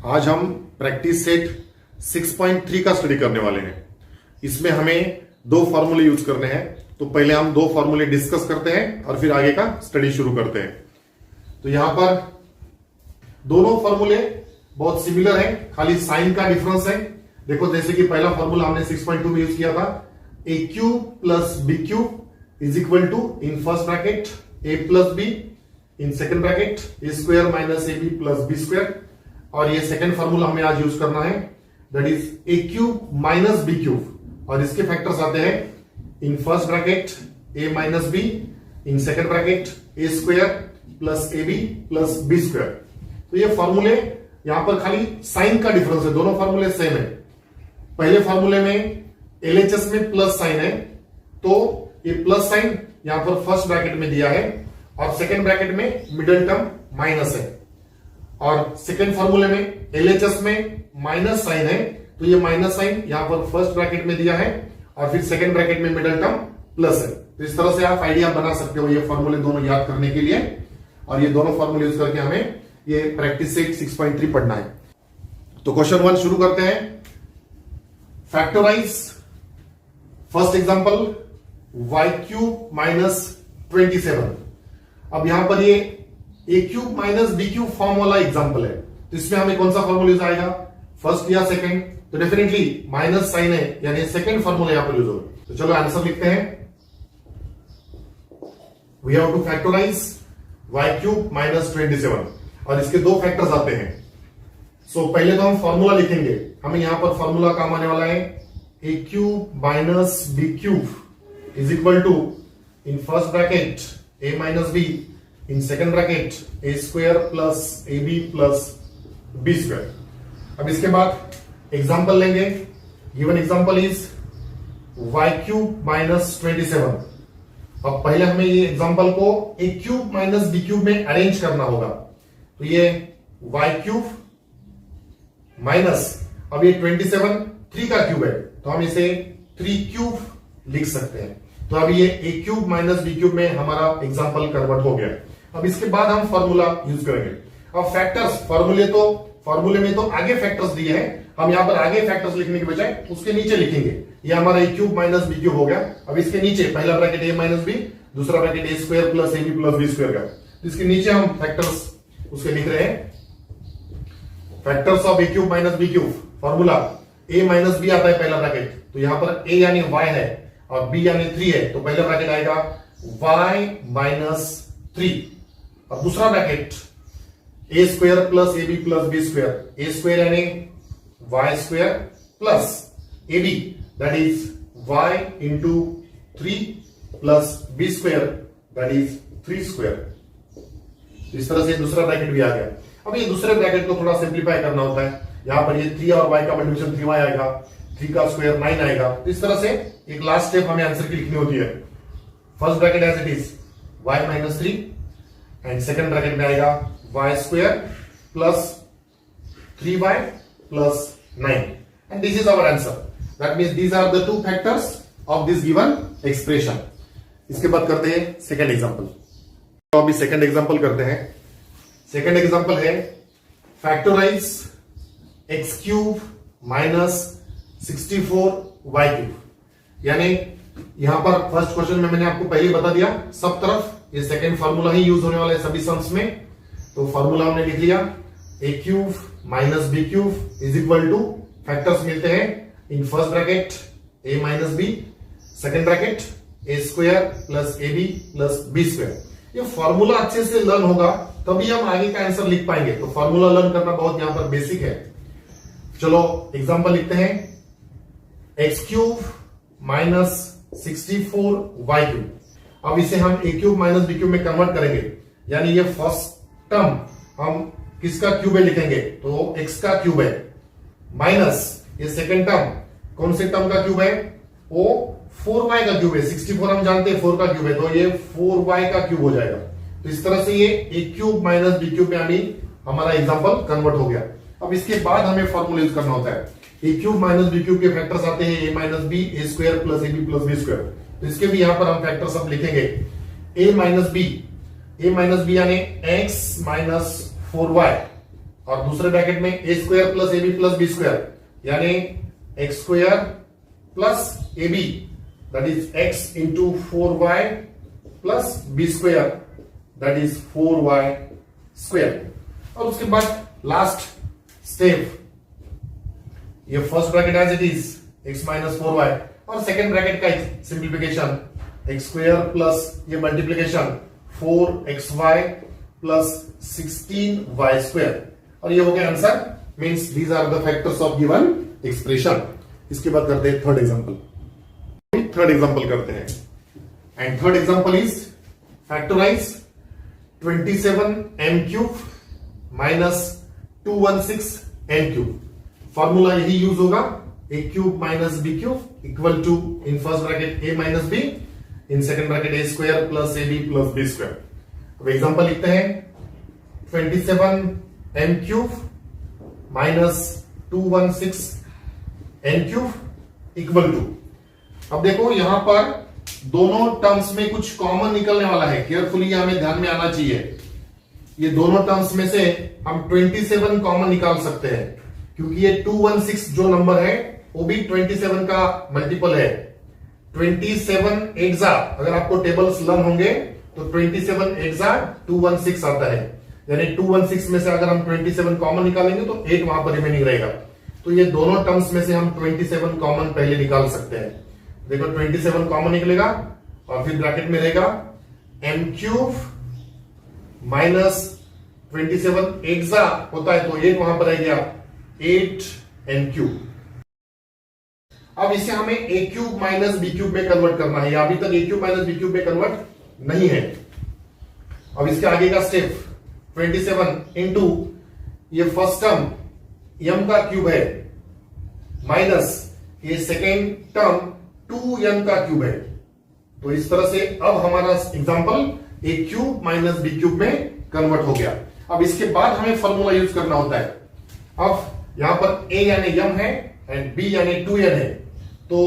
आज हम practice set 6.3 का स्टडी करने वाले हैं। इसमें हमें दो फॉर्मूले यूज करने हैं। तो पहले हम दो फॉर्मूले डिस्कस करते हैं और फिर आगे का स्टडी शुरू करते हैं। तो यहां पर दोनों फॉर्मूले बहुत सिमिलर हैं, खाली साइन का डिफरेंस है। देखो, जैसे कि पहला फॉर्मूला हमने 6.2 में यूज किया था, a cube plus b cube is equal to in first bracket a plus b, in second bracket a square minus a b plus b square. और ये सेकेंड फॉर्मूला हमें आज यूज करना है, that is a cube minus b cube, और इसके factors आते हैं in first bracket a minus b, in second bracket a square plus a b plus b square. तो ये फॉर्मूले यहां पर खाली साइन का डिफरेंस है, दोनों फॉर्मूले सेम है। पहले फॉर्मूले में एलएचएस में प्लस साइन है, तो ये प्लस साइन यहां पर फर्स्ट ब्रैकेट में दिया है और सेकेंड ब्रैकेट में मिडिल टर्म माइनस है। और सेकेंड फॉर्मूले में एलएचएस में माइनस साइन है, तो ये माइनस साइन यहां पर फर्स्ट ब्रैकेट में दिया है और फिर सेकेंड ब्रैकेट में मिडिल टर्म प्लस है। तो इस तरह से आप आइडिया बना सकते हो ये फॉर्मूले दोनों याद करने के लिए, और ये दोनों फॉर्मूले यूज करके हमें ये प्रैक्टिस सेट 6.3 पढ़ना है। तो क्वेश्चन 1 शुरू करते हैं। Factorise first example y cube minus 27। अब यहां पर ये a cube minus b cube form वाला एग्जांपल है, तो इसमें हमें कौन सा फॉर्मूला यूज आएगा, फर्स्ट या सेकंड? तो डेफिनेटली माइनस साइन है, यानी सेकंड फॉर्मूला यहां पर यूज होगा। तो चलो आंसर लिखते हैं। We have to factorise y cube minus 27, और इसके दो फैक्टर्स आते हैं। सो पहले तो हम फॉर्मूला लिखेंगे। हमें यहां पर फॉर्मूला काम आने वाला है, a cube minus b cube is equal to in first bracket a minus b, in second bracket a square plus a b plus b square. अब इसके बाद एग्जांपल लेंगे। Given example is y cube minus 27। अब पहले हमें ये example को a cube minus b cube में अरेंज करना होगा। तो ये y क्यूब माइनस, अब ये 27 3 का क्यूब है, तो हम इसे 3 क्यूब लिख सकते हैं। तो अब ये a cube minus b cube में हमारा एग्जांपल कन्वर्ट हो गया। अब इसके बाद हम फॉर्मूला यूज करेंगे। अब फैक्टर्स, फॉर्मूले में तो आगे फैक्टर्स दिए हैं, हम यहां पर आगे फैक्टर्स लिखने के बजाय उसके नीचे लिखेंगे। ये हमारा a cube minus b cube हो गया। अब इसके नीचे पहला ब्रैकेट ए माइनस बी, दूसरा bracket a square plus a b plus b square का, तो इसके नीचे हम फैक्टर्स उसके लिख रहे हैं। Factors of a cube minus b cube, formula a minus b आता है पहला ब्रैकेट, तो यहां पर ए यानी y है और b यानी 3 है, तो पहला ब्रैकेट आएगा y माइनस 3, और दूसरा bracket a square plus a b plus b square, a square यानी y square plus a b that is y into 3 plus b square that is 3 square. इस तरह से दूसरा ब्रैकेट भी आ गया। अब ये दूसरे ब्रैकेट को थोड़ा सिंप्लीफाई करना होता है। यहां पर ये 3 और y का मल्टीप्लिकेशन 3y आएगा, 3 का स्क्वायर 9 आएगा। तो इस तरह से एक लास्ट स्टेप हमें आंसर की लिखनी होती है। First bracket as it is y minus 3, and second bracket में आएगा y square plus 3y plus 9, and this is our answer. That means these are the two factors of this given expression. इसके बाद करते हैं second example. तो अभी second example करते हैं। सेकेंड एग्जाम्पल है factorise x cube minus 64y cube. यानी यहां पर फर्स्ट क्वेश्चन में मैंने आपको पहले बता दिया, सब तरफ ये सेकेंड फॉर्मूला ही यूज होने वाला है सभी सम्स में। तो फॉर्मूला हमने लिख लिया, a cube minus b cube is equal to, factors मिलते हैं in first bracket a minus b, second bracket a square plus a b plus b square. ये फॉर्मूला अच्छे से लर्न होगा तभी हम आगे का आंसर लिख पाएंगे। तो फॉर्मूला लर्न करना बहुत यहां पर बेसिक है। चलो एग्जांपल लिखते हैं, x cube minus 64y cube. अब इसे हम a cube minus b cube में कन्वर्ट करेंगे, यानी ये फर्स्ट टर्म हम किसका क्यूब है लिखेंगे, तो x का क्यूब है, माइनस ये सेकेंड टर्म कौन से टर्म का क्यूब है, वो 4y का क्यूब है। 64 हम जानते हैं 4 का क्यूब है, तो ये 4y का क्यूब हो जाएगा। तो इस तरह से ये a cube minus b cube में यानी हमारा एग्जांपल कन्वर्ट हो गया। अब इसके बाद हमें फॉर्मूला यूज करना होता है। A cube minus b cube के फैक्टर्स आते हैं a minus b, a square plus a b plus b square. तो इसके भी यहां पर हम फैक्टर्स अब लिखेंगे, ए माइनस बी यानी एक्स माइनस 4y, और दूसरे ब्रैकेट में a square plus a b plus b square, यानी x square plus a b that is x into 4y plus b square that is 4y square. और उसके बाद last step, ये first bracket as it is x minus 4y और second bracket का simplification x square plus ये multiplication 4xy plus 16y square, और ये हो गया answer. Means these are the factors of given expression. इसके बाद करते हैं थर्ड एग्जांपल। थर्ड एग्जांपल करते हैं and third example is factorise 27m cube minus 216n cube. Formula यही यूज होगा, a cube minus b cube equal to in first bracket a minus b, in second bracket a square plus a b plus b square. अब example लिखते हैं 27m cube minus 216n cube equal to, अब देखो यहां पर दोनों terms में कुछ कॉमन निकलने वाला है, केयरफुली हमें ध्यान में आना चाहिए। ये दोनों टर्म्स में से हम 27 कॉमन निकाल सकते हैं, क्योंकि ये 216 जो नंबर है वो भी 27 का मल्टीपल है। 27 एग्जा, अगर आपको टेबल्स लर्न होंगे तो 27 एग्जा 216 आता है, यानी 216 में से अगर हम 27 कॉमन निकालेंगे तो 8 वहां पर रिमेनिंग रहेगा। तो ये दोनों टर्म्स में से हम 27 कॉमन पहले निकाल सकते हैं। देखो 27 कॉमन निकलेगा और फिर ब्रैकेट में रहेगा m क्यूब माइनस 27 एग्जा होता है तो 8 वहां पर रह गया 8n क्यूब। अब इसे हमें ए क्यूब माइनस बी क्यूब में कन्वर्ट करना है, अभी तक ए क्यूब माइनस बी क्यूब में कन्वर्ट नहीं है। अब इसके आगे का स्टेप 27 इंटू ये फर्स्ट टर्म m का क्यूब है माइनस ये सेकेंड टर्म 2n का क्यूब है। तो इस तरह से अब हमारा example a cube minus b cube में कन्वर्ट हो गया। अब इसके बाद हमें फॉर्मूला यूज करना होता है। अब यहां पर a यानी m है एंड b यानी 2n है, तो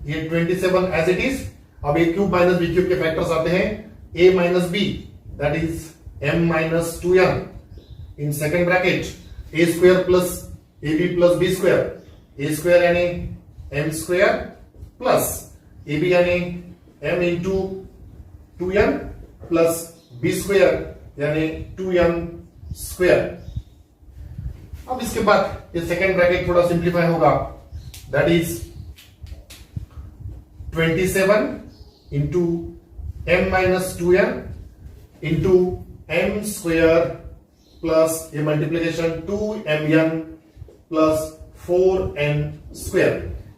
ये 27 एज इट इज। अब a cube minus b cube के फैक्टर्स आते हैं a minus b that is m minus 2n, in second bracket a square plus a b plus b square, a square यानी m square plus a b यानी m into 2n plus b square यानी 2n square. अब इसके बाद ये second bracket थोड़ा simplify होगा, that is 27 into m minus 2n into m square plus ये multiplication 2mn plus 4n square,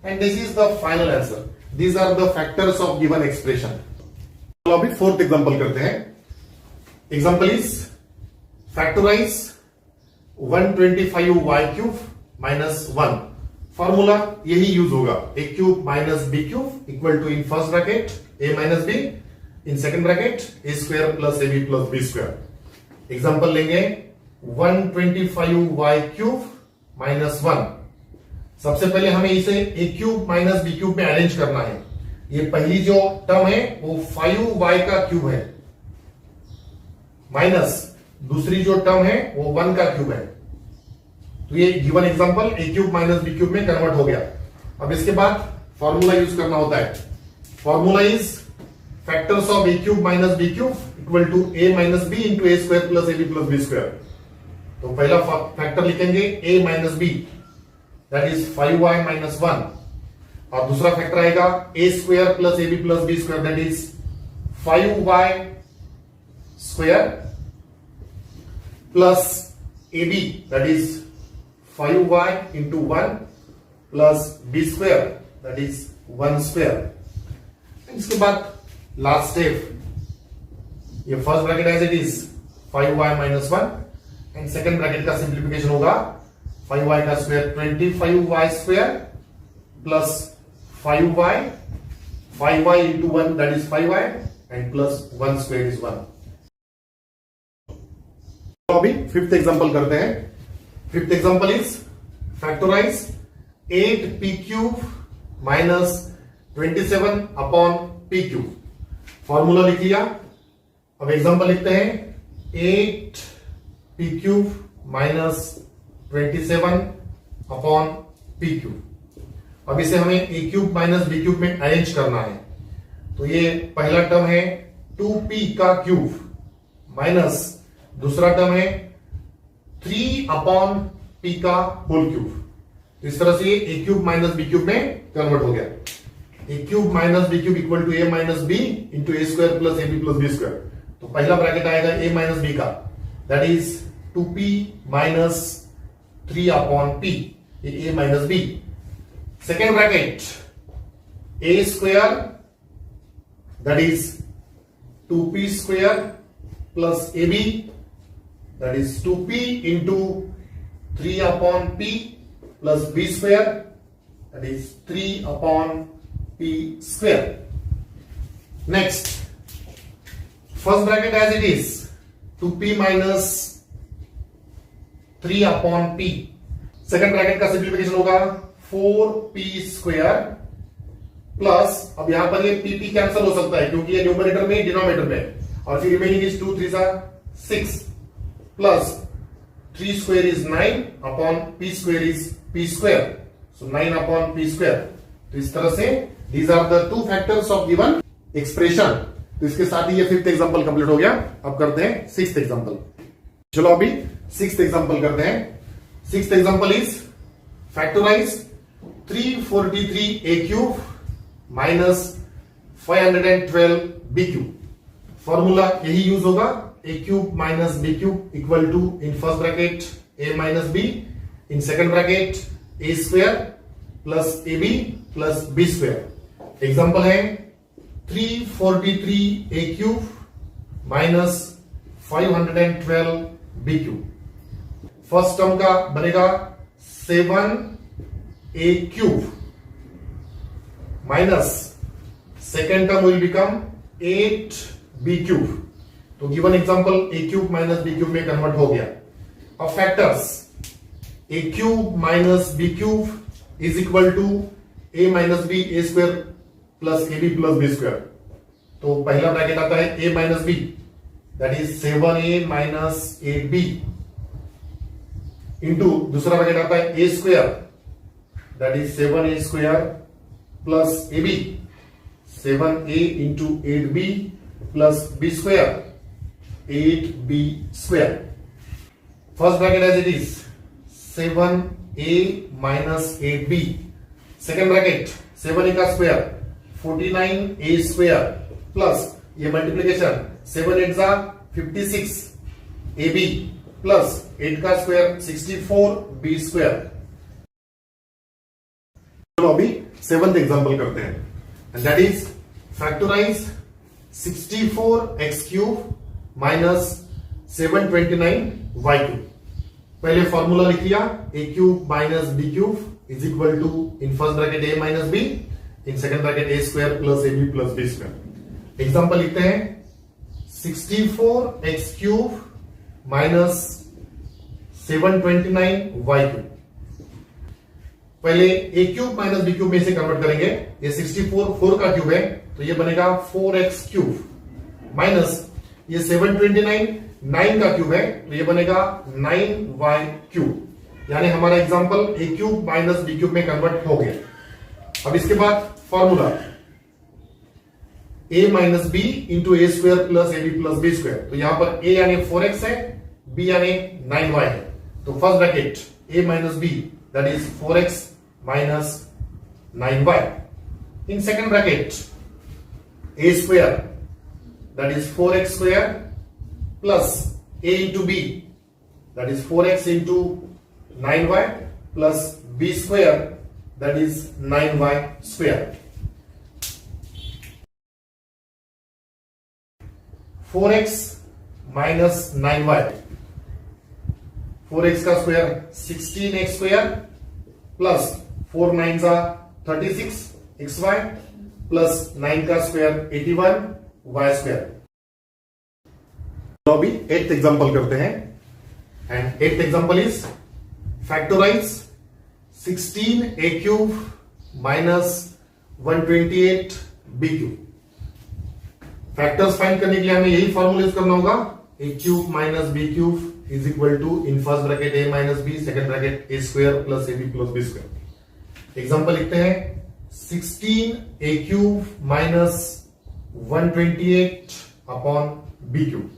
and this is the final answer. These are the factors of given expression. तो अभी fourth example करते हैं। Example is factorise 125y cube minus 1। Formula यही use होगा, a cube minus b cube equal to in first bracket a minus b, in second bracket a square plus a b plus b square. Example लेंगे 125y cube minus 1। सबसे पहले हमें इसे ए cube minus b cube में arrange करना है। ये पहली जो टर्म है वो 5y का क्यूब है माइनस दूसरी जो टर्म है वो 1 का क्यूब है। तो ये given example a cube minus b cube में कन्वर्ट हो गया। अब इसके बाद फॉर्मूला यूज करना होता है। Formula is factors of a cube minus b cube equal to a minus b into a square plus a b plus b square. तो पहला फैक्टर लिखेंगे a minus b that is 5y minus 1, और दूसरा factor आएगा a square plus a b plus b square that is 5y square plus a b that is 5y into 1 plus b square that is 1 square. इसके बाद last step, ये first bracket as it is 5y minus 1 and second bracket का simplification होगा 5y का square 25y square plus 5y into 1 that is 5y and plus 1 square is 1। तो अभी fifth example करते हैं। Fifth example is factorise 8p cube minus 27 upon p cube. Formula लिख लिया। अब एग्जांपल लिखते हैं 8p cube minus 27 upon p cube. अब इसे हमें ए क्यूब माइनस बी क्यूब में अरेंज करना है। तो ये पहला टर्म है 2p का क्यूब माइनस दूसरा टर्म है 3 अपॉन p का होल क्यूब। तो इस तरह से ये a cube minus b cube में कन्वर्ट हो गया। A cube minus b cube equal to a minus b into a square plus a b plus b square. तो पहला ब्रैकेट आएगा ए माइनस बी का, that is 2p minus 3 upon p, a minus b. Second bracket a square that is 2p square plus a b that is 2p into 3 upon p plus b square that is 3 upon p square. Next first bracket as it is 2p minus 3 upon p। Second bracket का simplification होगा 4p square plus, अब यहां पर ये p cancel हो सकता है क्योंकि ये न्यूमरेटर में डिनोमिनेटर में, और फिर remaining is 2 3 6 plus 3 square is 9 upon p square is p square, so 9 upon p square. तो इस तरह से these are the two factors of given expression. तो इसके साथ ही ये फिफ्थ एग्जांपल कंप्लीट हो गया। अब करते हैं सिक्स्थ एग्जांपल। चलो अभी सिक्स्थ एग्जांपल करते हैं। Sixth example is factorise 343 a cube minus 512 b cube. Formula यही यूज होगा, a cube minus b cube equal to in first bracket a minus b, in second bracket a square plus a b plus b square. Example है 343 a cube minus 512 b cube. First term का बनेगा 7a cube minus second term will become 8b cube. तो given example a cube minus b cube में convert हो गया। अब factors a cube minus b cube is equal to a minus b a square plus a b plus b square. तो पहला bracket आता है a minus b that is 7a minus a b into दूसरा bracket आता है a square that is 7a square plus a b 7a into 8b plus b square 8b square. First bracket as it is 7a minus 8b। Second bracket 7a का square 49a square plus ये multiplication 7 8 जा 56 ab plus 8 का square 64b square. चलो अभी seventh example करते हैं, and that is factorise 64x cube minus 729y cube. पहले formula लिख लिया, a cube minus b cube is equal to in first bracket a minus b, in second bracket a square plus ab plus b square. Example लिखते हैं 64x cube minus 729y cube. पहले a cube minus b cube में इसे convert करेंगे। ये 64 4 का cube है तो ये बनेगा 4x क्यूब माइनस ये 729 9 का क्यूब है तो ये बनेगा 9y क्यूब। यानी हमारा example a cube minus b cube में कन्वर्ट हो गया। अब इसके बाद formula a minus b into a square plus a b plus b square. तो यहां पर a यानी 4x है, b यानी 9y है। तो first bracket a minus b that is 4x minus 9y। In second bracket a square that is 4x square plus a into b that is 4x into 9y plus b square that is 9y square. 4x minus 9y, 4x का square 16x square plus 4 9 जा 36 xy plus 9 का square 81 y square. तो अभी 8th example करते हैं, and 8th example is factorise 16a cube minus 128 b cube. Factors find करने के लिए हमें यही फॉर्मूला यूज करना होगा, a cube minus b cube is equal to in first bracket a minus b, second bracket a square plus ab plus b square. Example लिखते हैं 16a cube minus 128 upon b cube.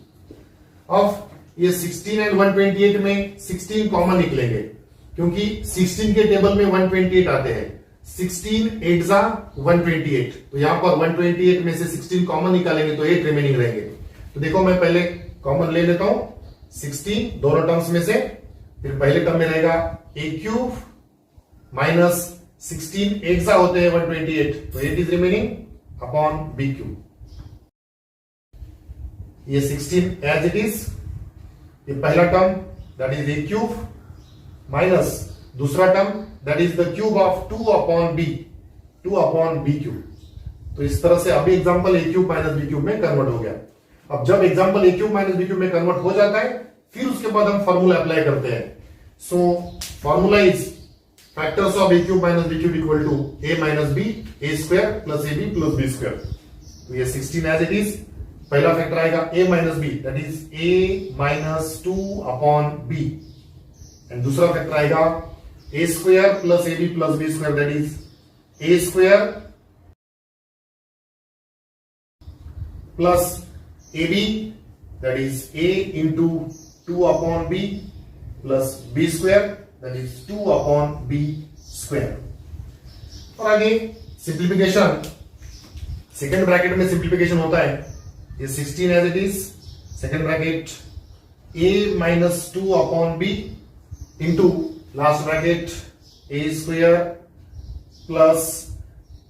अब ये 16 and 128 में 16 common निकलेंगे क्योंकि 16 के table में 128 आते हैं। 16 8 जा 128, तो यहां पर 128 में से 16 कॉमन निकालेंगे तो 8 रिमेनिंग रहेंगे। तो देखो मैं पहले कॉमन ले लेता हूं 16 दोनों टर्म्स में से, फिर पहले टर्म में रहेगा a क्यूब माइनस 16 8 जा होते हैं 128, तो 8 is remaining upon b cube. ये 16 एज इट इज, ये पहला term that is a cube minus दूसरा term that is the cube of 2 upon b, 2 upon b cube. तो इस तरह से अभी example a cube minus b cube में कन्वर्ट हो गया। अब जब example a cube minus b cube में कन्वर्ट हो जाता है फिर उसके बाद हम फॉर्मूला अप्लाई करते हैं। So formula is factors of a cube minus b cube equal to a minus b, a square plus ab plus b square. तो ये 16 एज इट इज, पहला फैक्टर आएगा a minus b that is a minus 2 upon b, and दूसरा factor आएगा a square plus ab plus b square that is a square plus ab that is a into 2 upon b plus b square that is 2 upon b square. और आगे simplification, second bracket में simplification होता है। ये 16 as it is, second bracket a minus 2 upon b into last bracket a square plus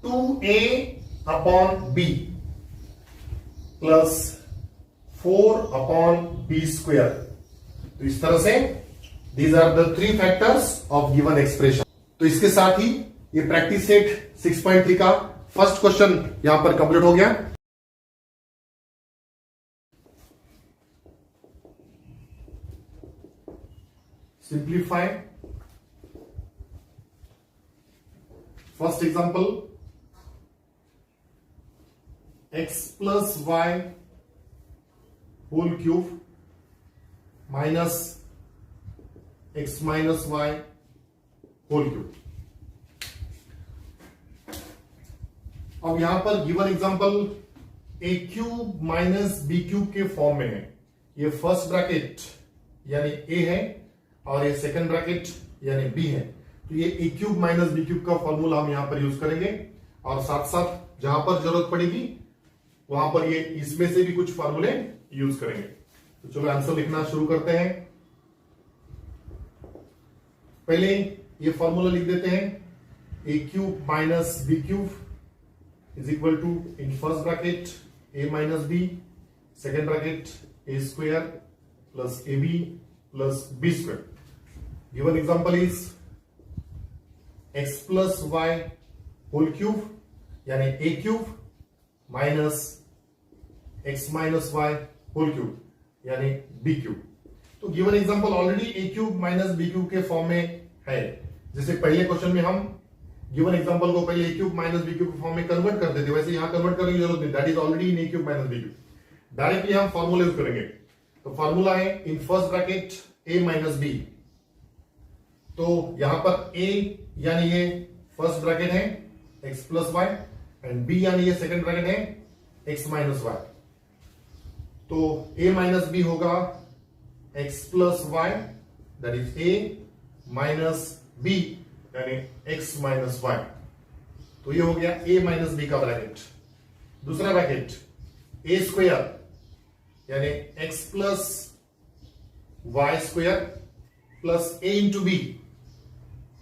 2a upon b plus 4 upon b square. तो इस तरह से these are the 3 factors of given expression. तो इसके साथ ही ये प्रैक्टिस सेट 6.3 का first question यहां पर कंप्लीट हो गया। Simplify first example x plus y whole cube minus x minus y whole cube. अब यहां पर given example a cube minus b cube के फॉर्म में है। ये फर्स्ट ब्रैकेट यानी a है और ये सेकंड ब्रैकेट यानी b है। तो ये a cube minus b cube का फॉर्मूला हम यहां पर यूज करेंगे और साथ साथ जहां पर जरूरत पड़ेगी वहां पर ये इसमें से भी कुछ फॉर्मूले यूज करेंगे। तो चलो आंसर लिखना शुरू करते हैं। पहले ये फॉर्मूला लिख देते हैं a cube minus b cube is equal to in first bracket a minus b, second bracket a square plus ab plus b square. Given example is x plus y whole cube यानी a cube minus x minus y whole cube यानी b cube. तो given example already a cube minus b cube के form में है। जैसे पहले question में हम गिवन एग्जांपल को पहले a cube minus b cube के फॉर्म में कन्वर्ट करते थे, वैसे यहां कन्वर्ट करने की जरूरत नहीं, that is already in a cube minus b cube. Directly हम फॉर्मूला यूज करेंगे। तो फॉर्मूला है in first bracket a minus b। तो यहां पर a यानी ये फर्स्ट ब्रैकेट है x plus y and b यानी ये सेकंड ब्रैकेट है x माइनस वाई। तो a माइनस b होगा x plus y that is a minus b यानी x माइनस वाई। तो ये हो गया a माइनस b का ब्रैकेट। दूसरा ब्रैकेट a स्क्वायर यानी x plus y square plus a into b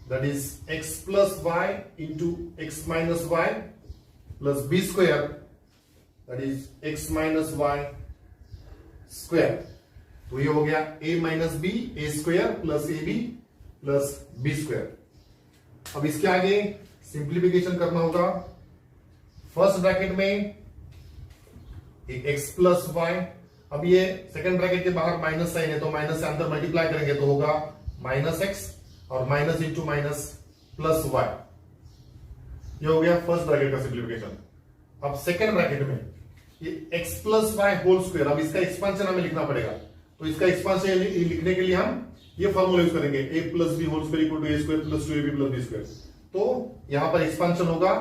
that is x plus y into x minus y plus b square that is x minus y square. तो ये हो गया a minus b, a square plus ab plus b square. अब इसके आगे simplification करना होगा। First bracket में एक x प्लस वाई, अब ये सेकंड ब्रैकेट के बाहर माइनस साइन है तो माइनस से अंदर मल्टीप्लाई करेंगे तो होगा माइनस x और minus into minus plus y. ये हो गया फर्स्ट ब्रैकेट का सिंप्लीफिकेशन। अब सेकंड ब्रैकेट में ये x plus y whole square, अब इसका एक्सपेंशन हमें लिखना पड़ेगा। तो इसका एक्सपांशन लिखने के लिए हम ये फॉर्मूला यूज करेंगे, a plus b whole square equal to a square plus 2ab plus b square. तो यहां पर एक्सपांशन होगा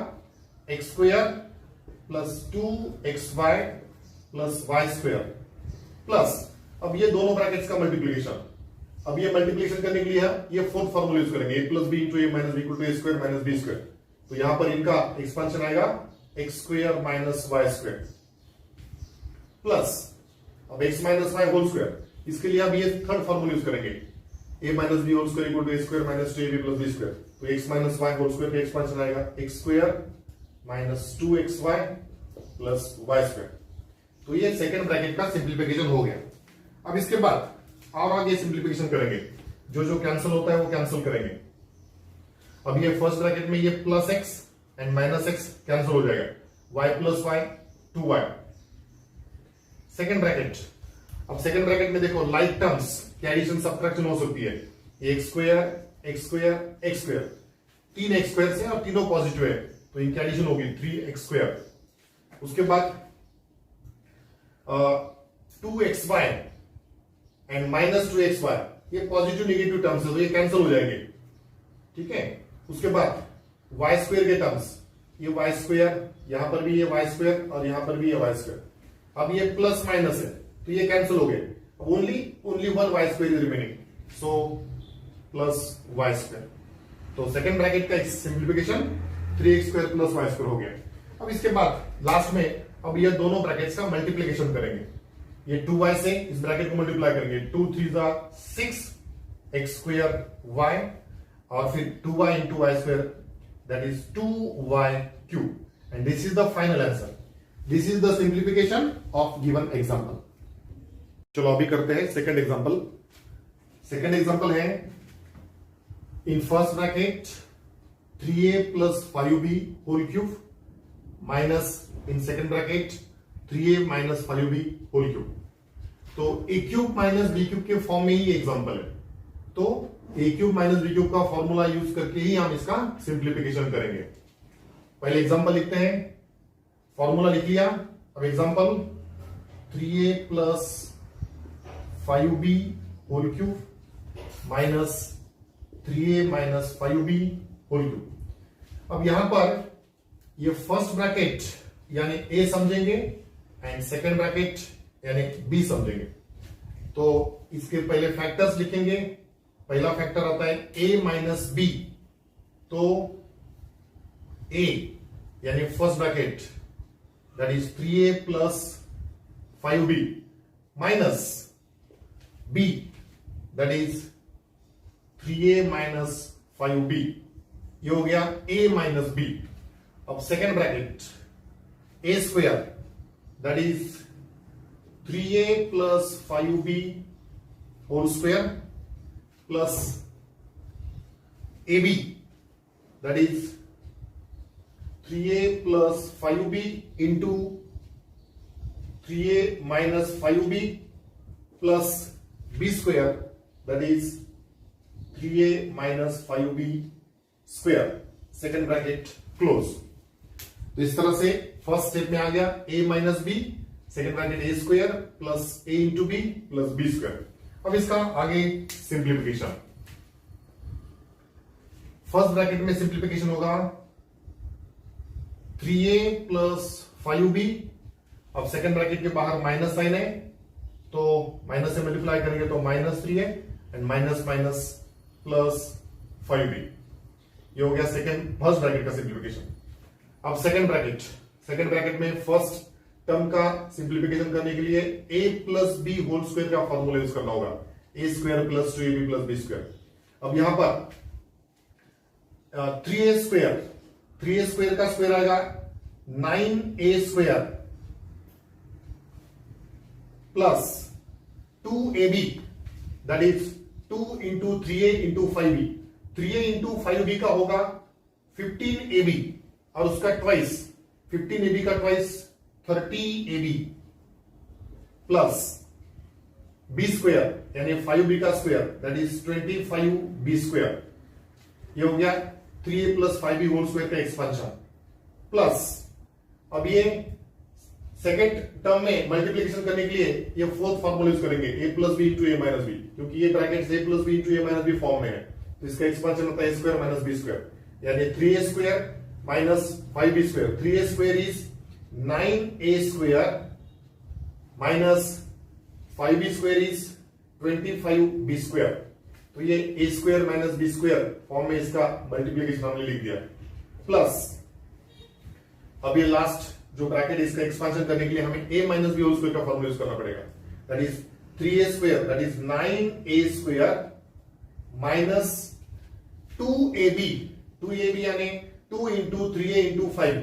x square plus 2xy plus y square plus, अब ये दोनों ब्रैकेट्स का मल्टीप्लीकेशन। अब ये मल्टीप्लीकेशन करने के लिए ये फोर्थ फॉर्मूला यूज करेंगे, a plus b into a minus b equal to a square minus b square. तो यहां पर इनका एक्सपांशन आएगा x square minus y square plus, अब x minus y whole square, इसके लिए अब ये थर्ड फॉर्मूला यूज करेंगे, a minus b whole square equal to a square minus 2ab plus b square. तो x minus y whole square का expansion आएगा x square minus 2xy plus y square. तो ये सेकंड ब्रैकेट का simplification हो गया। अब इसके बाद और आगे सिंप्लीफिकेशन करेंगे, जो जो कैंसिल होता है वो कैंसिल करेंगे। अब ये फर्स्ट ब्रैकेट में ये plus x and minus x cancel हो जाएगा, y plus y 2y। Second bracket, अब सेकंड ब्रैकेट में देखो लाइक टर्म्स की एडिशन सब्ट्रैक्शन हो सकती है, x square x square x square, तीन एक्स स्क्वायर से और तीनों पॉजिटिव है तो इनकी एडिशन होगी 3x स्क्वायर। उसके बाद 2xy एंड माइनस 2xy, ये पॉजिटिव नेगेटिव टर्म्स है तो ये कैंसिल हो जाएंगे, ठीक है। उसके बाद y स्क्वायर के टर्म्स, ये y स्क्वायर, यहां पर भी ये y स्क्वायर और यहां पर भी ये y स्क्वायर। अब ये प्लस माइनस है तो ये कैंसिल हो गए, only one y square is remaining, so plus y square. तो सेकंड ब्रैकेट का simplification 3x square plus y square हो गया। अब इसके बाद लास्ट में अब ये दोनों ब्रैकेट्स का मल्टीप्लीकेशन करेंगे, ये 2y से इस ब्रैकेट को मल्टीप्लाई करेंगे, 2 3 6 x स्क्वायर y और फिर 2y into y square that is 2y cube and this is the final answer. This is the simplification of given example. चलो अभी करते हैं सेकंड एग्जांपल। सेकंड एग्जांपल है in first bracket 3a plus 5b whole cube minus in second bracket 3a minus 5b whole cube। तो a cube minus b cube के form में ही example है, तो a cube minus b cube का formula use करके ही हम इसका simplification करेंगे। पहले एग्जांपल लिखते हैं, फॉर्मूला लिख लिया। अब example 3a plus 5b whole cube minus 3a minus 5b whole cube। अब यहां पर ये फर्स्ट ब्रैकेट यानी ए समझेंगे एंड सेकंड ब्रैकेट यानी बी समझेंगे। तो इसके पहले फैक्टर्स लिखेंगे। पहला फैक्टर आता है ए माइनस बी, तो ए यानी first bracket that is 3a plus 5b minus b that is 3a minus 5b, ये हो गया a माइनस बी। अब second bracket a square that is 3a plus 5b whole square plus ab that is 3a plus 5b into 3a minus 5b plus b square that is 3a minus 5b square, second bracket close. तो इस तरह से first step में आ गया a minus b, second bracket a square plus a into b plus b square. अब इसका आगे सिंप्लीफिकेशन, फर्स्ट ब्रैकेट में सिंप्लीफिकेशन होगा 3a प्लस 5b। अब सेकेंड ब्रैकेट के बाहर माइनस साइन है तो माइनस से मल्टीप्लाई करेंगे तो minus 3a and minus minus plus 5b, ये हो गया फर्स्ट ब्रैकेट का सिंप्लीफिकेशन। अब सेकंड ब्रैकेट में फर्स्ट टर्म का सिंप्लीफिकेशन करने के लिए a plus b whole square का फॉर्मूला यूज करना होगा, a square plus 2ab plus b square. अब यहां पर 3a स्क्वायर का स्क्वायर आएगा 9a square plus 2ab that is 2 into 3a into 5b। 3a into 5b का होगा 15ab और उसका ट्वाइस 15ab का twice 30ab plus b square यानी 5b का square that is 25b square, ये हो गया 3a plus 5b whole square का एक्सपेंशन प्लस अब ये सेकेंड टर्म में मल्टीप्लीकेशन करने के लिए ये फोर्थ फॉर्मूला यूज करेंगे, a plus b into a minus B, क्योंकि ये bracket a plus b into a minus B form में है, तो इसका एक्सपांशन होता है ए स्क्वायर माइनस बी स्क्वायर, यानी 3a square minus 5b square. 3a square is 9a square minus 5b square is 25b square. तो ये a square minus b square form में इसका मल्टीप्लीकेशन हमने लिख दिया, प्लस अब ये लास्ट जो ब्रैकेट इसका एक्सपांशन करने के लिए हमें a minus b whole square का फॉर्मूला यूज करना पड़ेगा, that is 3a square, that is 9a square minus 2ab, 2ab यानी 2 into 3a into 5,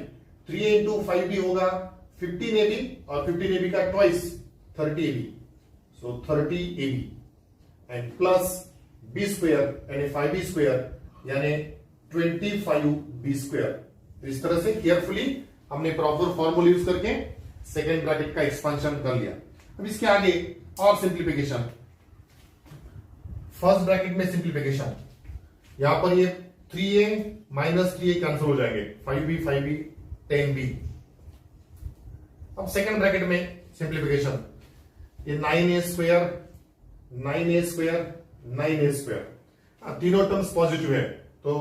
3a into 5b होगा 15ab और 15ab का twice 30ab, so 30ab and plus b square यानी 5b square यानी 25b square. इस तरह से carefully हमने प्रॉपर फॉर्मूला यूज करके सेकेंड ब्रैकेट का एक्सपांशन कर लिया। अब इसके आगे और सिंप्लीफिकेशन, फर्स्ट ब्रैकेट में सिंप्लीफिकेशन, यहां पर ये 3a माइनस 3a कैंसिल हो जाएंगे, 5b 10b। अब सेकेंड ब्रैकेट में सिंप्लीफिकेशन, ये 9a square 9a square 9a square, तीनों टर्म्स पॉजिटिव है, तो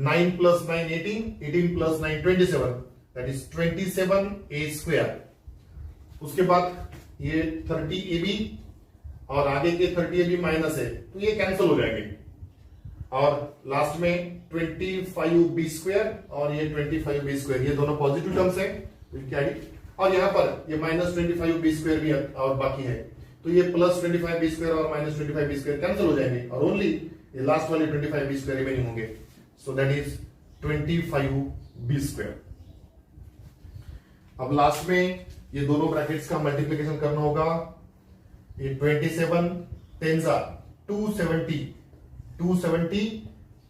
9 plus 9 18, 18 plus 9 27, that is 27a square. उसके बाद ये 30ab और आगे के 30ab माइनस है, तो ये कैंसिल हो जाएंगे, और लास्ट में 25b स्क्वायर और ये 25b स्क्वायर, ये दोनों पॉजिटिव टर्म्स है, और यहां पर ये माइनस 25b स्क्वायर भी और बाकी है, तो ये प्लस 25b स्क्वायर और माइनस 25b स्क्वायर कैंसिल हो जाएंगे, और ओनली ये लास्ट वाले 25b स्क्वायर रिमेनिंग होंगे, so that is 25b square. अब लास्ट में ये दोनों ब्रैकेट्स का मल्टीप्लिकेशन करना होगा, ये 27 10 270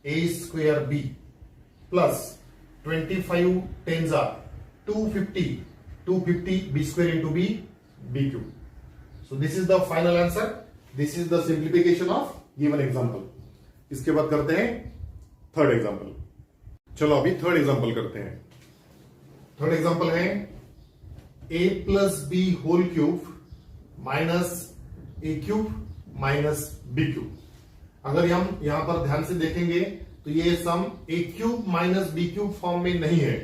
a square b plus 25 10 250 b square into b cube. So this is the final answer, this is the simplification of given example. इसके बाद करते हैं थर्ड एग्जांपल। चलो अभी थर्ड एग्जांपल करते हैं। थर्ड एग्जांपल है a plus b whole cube minus a cube minus b cube. अगर हम यहां पर ध्यान से देखेंगे तो ये sum a cube minus b cube form में नहीं है,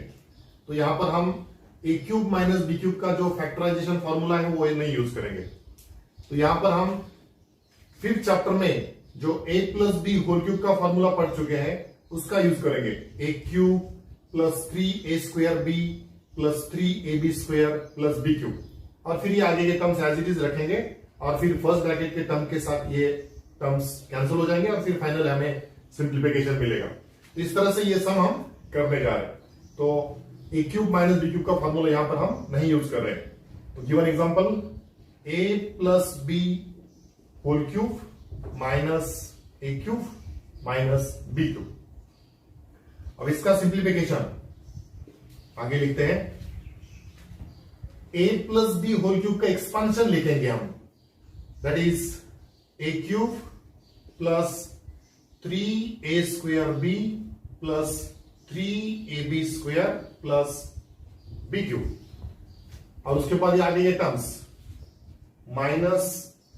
तो यहां पर हम a cube minus b cube का जो फैक्टराइजेशन फॉर्मूला है वो नहीं यूज करेंगे। तो यहां पर हम फिफ्थ चैप्टर में जो a plus b whole cube का फॉर्मूला पढ़ चुके हैं उसका यूज करेंगे, a cube plus 3a square b plus 3ab square plus b cube, और फिर ये आगे के टर्म्स एज इट इज रखेंगे, और फिर फर्स्ट ब्रैकेट के टर्म के साथ ये टर्म्स कैंसिल हो जाएंगे, और फिर फाइनल हमें सिंप्लीफिकेशन मिलेगा। तो इस तरह से ये सम हम करने जा रहे हैं। तो a cube minus b cube का फॉर्मूला यहां पर हम नहीं यूज कर रहे हैं। तो given example a plus b whole cube minus a cube minus b cube. अब इसका सिंप्लीफिकेशन आगे लिखते हैं, a plus b whole cube का एक्सपांशन लिखेंगे हम, that is a cube plus 3a square b plus 3ab square plus b cube, और उसके बाद ये आगे ये terms minus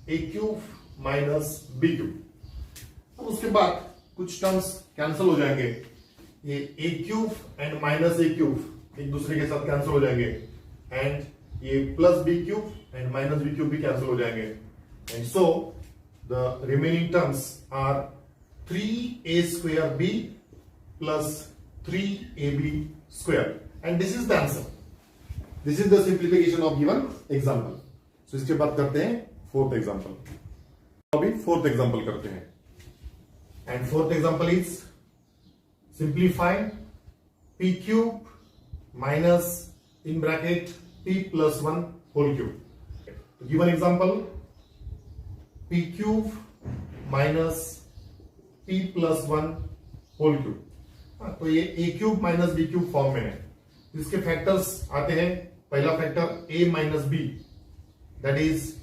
a cube minus b cube. अब उसके बाद कुछ टर्म्स कैंसिल हो जाएंगे, ये a cube and minus a cube एक दूसरे के साथ कैंसिल हो जाएंगे, एंड ये plus b cube and minus b cube भी कैंसिल हो जाएंगे, and so the remaining terms are 3a square b plus 3ab square, and this is the answer. This is the simplification of given example. So इसके बाद करते हैं fourth example. अभी fourth example करते हैं, and fourth example is simplify p cube minus in bracket p plus 1 whole cube. Given example p cube minus p plus 1 whole cube. तो ये a cube minus b cube form में है। इसके factors आते हैं, पहला factor a minus b, that is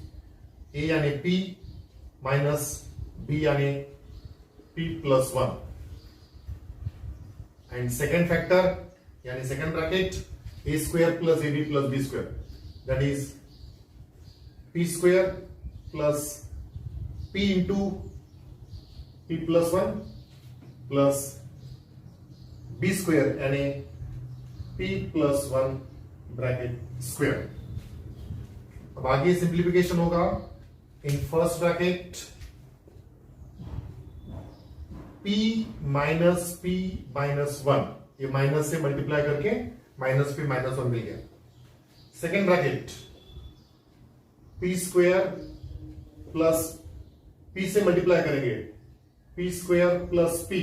a यानी p minus b यानी p plus 1, and second factor यानी second bracket a square plus ab plus b square, that is p square plus p into p plus 1 plus b square यानी p plus 1 bracket square. अब आगे simplification होगा in first bracket p minus p minus 1, ये minus से multiply करके minus p minus 1 मिल गया। Second bracket p square plus p से मल्टीप्लाई करेंगे p square plus p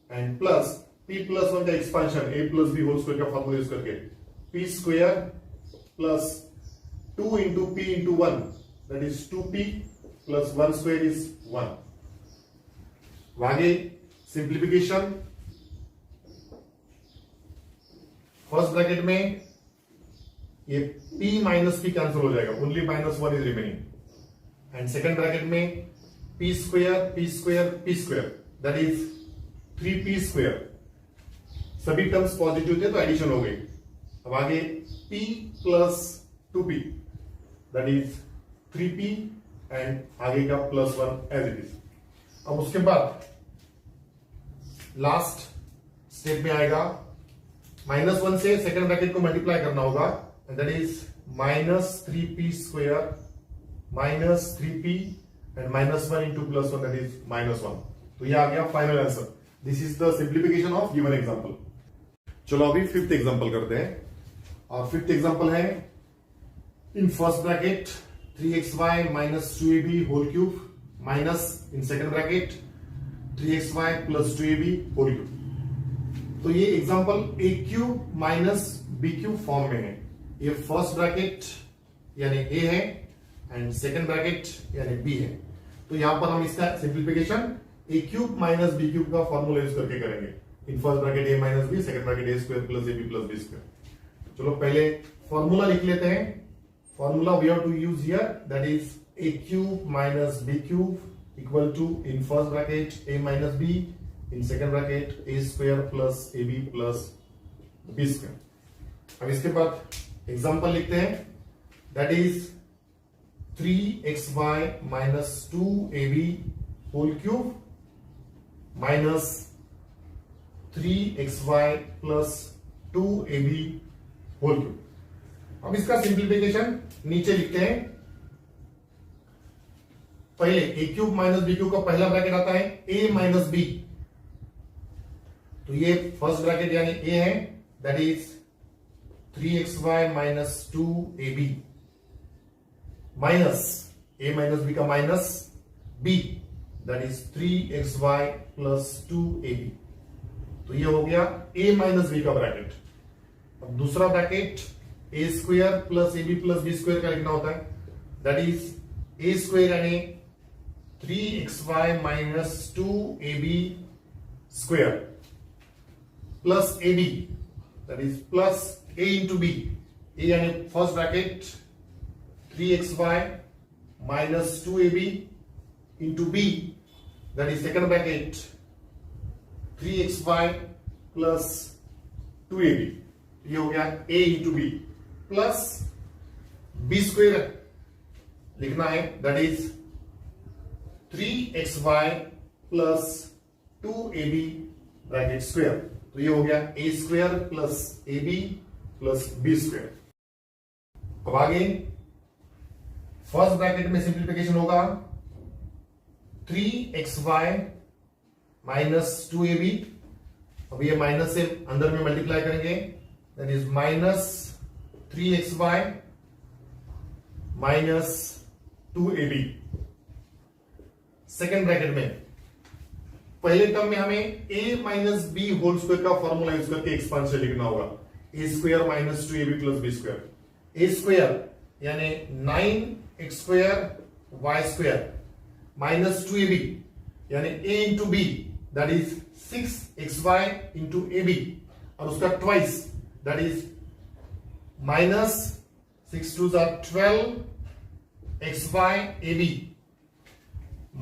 and plus p plus 1 का expansion a plus b whole square का formula use करके p square plus 2 into p into 1 that is 2p plus 1 square is 1। आगे simplification first bracket में ये p minus p cancel हो जाएगा, only minus 1 is remaining and second bracket में p square p square p square that is 3p square, सभी terms positive थे तो addition हो गई। अब आगे p plus 2p that is 3p and आगे का प्लस 1 एज इट इज। अब उसके बाद लास्ट स्टेप में आएगा माइनस 1 से सेकेंड ब्रैकेट को मल्टीप्लाई करना होगा and that is minus 3p square minus 3p and minus 1 into plus 1 that is minus 1। तो ये आ गया final answer. This is the simplification of given example. चलो अभी फिफ्थ एग्जांपल करते हैं और फिफ्थ एग्जांपल है in first bracket 3xy minus 2ab whole cube minus in second bracket 3xy plus 2ab whole cube. तो ये example a cube minus b cube form में है। ये फर्स्ट ब्रैकेट यानी ए है एंड सेकेंड ब्रैकेट यानी b है। तो यहां पर हम इसका simplification a cube minus b cube का फॉर्मूला यूज करके करेंगे। In first bracket a minus b, second bracket a square plus a b plus b square. चलो पहले फॉर्मूला लिख लेते हैं। Formula we have to use here that is a cube minus b cube equal to in first bracket a minus b, in second bracket a square plus ab plus b square। अब इसके बाद example लिखते हैं that is 3xy minus 2ab whole cube minus 3xy plus 2ab whole cube। अब इसका simplification नीचे लिखते हैं। पहले ए क्यूब माइनस बी क्यूब का पहला ब्रैकेट आता है ए माइनस बी, तो ये फर्स्ट ब्रैकेट यानी ए है that is 3xy minus 2ab minus a minus b का minus b that is 3xy plus 2ab। तो ये हो गया ए माइनस बी का ब्रैकेट। अब दूसरा bracket a square plus a b plus b square का लिखना होता है दैट इज ए स्क्वायर यानी 3xy minus 2ab square plus ab that is plus a into b. A यानी first bracket 3xy minus 2ab into b that is second bracket 3xy plus 2ab। ये हो गया a into b plus b square लिखना है that is 3xy plus 2ab bracket square. तो ये हो गया a square plus ab plus b square. अब आगे फर्स्ट ब्रैकेट में सिंप्लीफिकेशन होगा 3xy माइनस 2ab। अब ये माइनस से अंदर में मल्टीप्लाई करेंगे that is minus 3xy minus 2ab। Second bracket में पहले टर्म में हमें a minus b whole square का फॉर्मूला यूज करके एक्सपांशन लिखना होगा a square minus 2ab plus b square. a square यानी 9x square y square minus 2ab यानी a into b that is 6xy into ab और उसका twice that is minus 6 2 12xy ab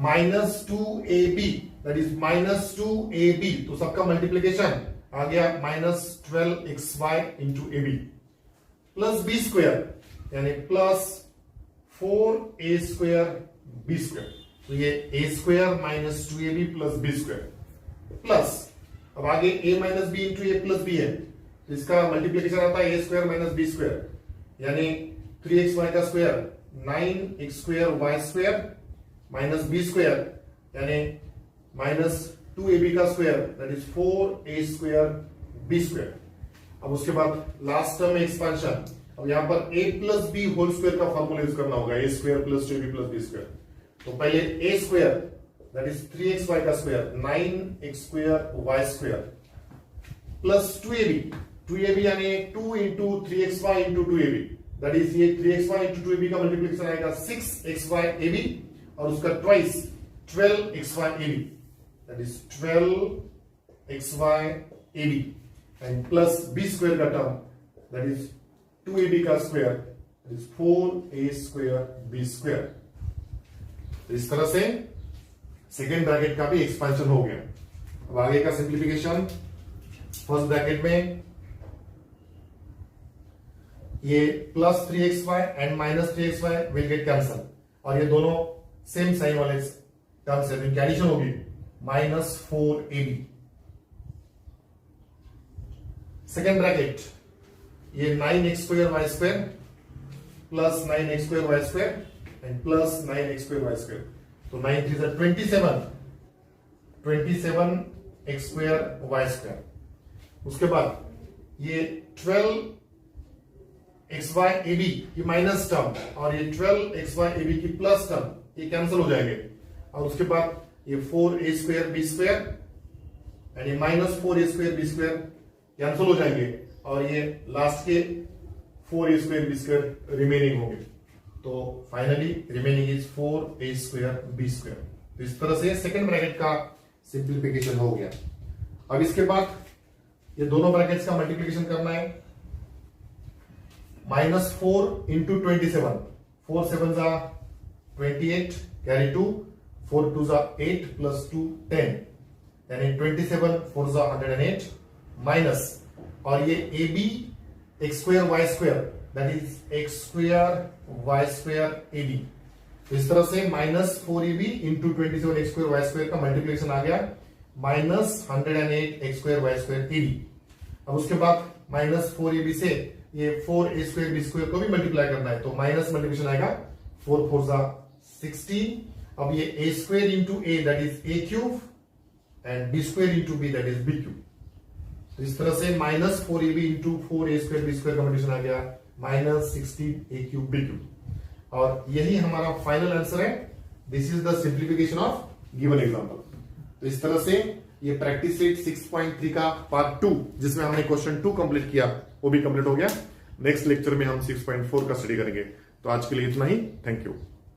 minus 2ab that is minus 2ab। तो सबका multiplication आ गया minus 12xy into ab। Plus b square यानी plus 4a² b square. तो ये a square minus 2ab plus b square plus, अब आगे a minus b into a plus b है, तो इसका मल्टीप्लीकेशन आता है a square minus b square यानी 3xy का square 9x square y square minus b square यानी माइनस 2ab का square that is 4a square b square. अब उसके बाद लास्ट टर्म में एक्सपांशन, अब यहां पर a plus b whole square का फॉर्मूला यूज करना होगा, a square plus 2ab plus b square. तो पहले a square that is 3xy का square 9x square y square plus 2ab यानी 2 into 3xy into 2ab that is ये 3xy into 2ab का multiplication आएगा 6xy ab और उसका twice 12xy ab that is 12xy ab and plus b square का term that is 2ab का square that is 4a square b square. तो इस तरह से सेकेंड ब्रैकेट का भी एक्सपेंशन हो गया। अब आगे का सिंप्लीफिकेशन, फर्स्ट ब्रैकेट में ये plus 3xy and minus 3xy will get cancel और ये दोनों सेम साइन वाले टर्म्स है, इनकी एडिशन होगी माइनस 4ab। सेकेंड ब्रैकेट ये 9x square y square plus 9x square y square and plus 9x square y square, तो 9 3 जा 27x स्क्वायर वाई स्क्वायर। उसके बाद ये 12xy ab की माइनस टर्म और ये 12xy ab की प्लस टर्म ये कैंसिल हो जाएंगे और उसके बाद ये 4a square b square and ये minus 4a square b square cancel हो जाएंगे और ये लास्ट के 4a square b square remaining होंगे। तो finally remaining is 4a square b square. तो इस तरह से सेकेंड ब्रैकेट का सिंप्लीफिकेशन हो गया। अब इसके बाद ये दोनों ब्रैकेट्स का मल्टीप्लिकेशन करना है, माइनस 4 इंटू 27, 4 7 जा 28 कैरी 2, 4 2 जा 8 प्लस 2 10 यानी 27 4 जा 108 माइनस और ये a b x square y square that is x square y square a b. तो इस तरह से minus 4ab into 27 x square y square का मल्टीप्लिकेशन आ गया minus 108 x square y square a b. अब उसके बाद माइनस 4ab से ये 4a स्क्वायर बी स्क्वायर को भी मल्टीप्लाई करना है, तो माइनस मल्टीप्लिकेशन आएगा 4 4 जा 16। अब ये a square into a that is a cube and b square into b that is b cube. तो इस तरह से minus 4ab into 4a square b square का मल्टीप्लिकेशन आ गया minus 16a cube b cube और यही हमारा फाइनल आंसर है। This is the simplification of given example. तो इस तरह से ये प्रैक्टिस सेट 6.3 का पार्ट 2 जिसमें हमने क्वेश्चन 2 कंप्लीट किया वो भी कंप्लीट हो गया। नेक्स्ट लेक्चर में हम 6.4 का स्टडी करेंगे। तो आज के लिए इतना ही, थैंक यू।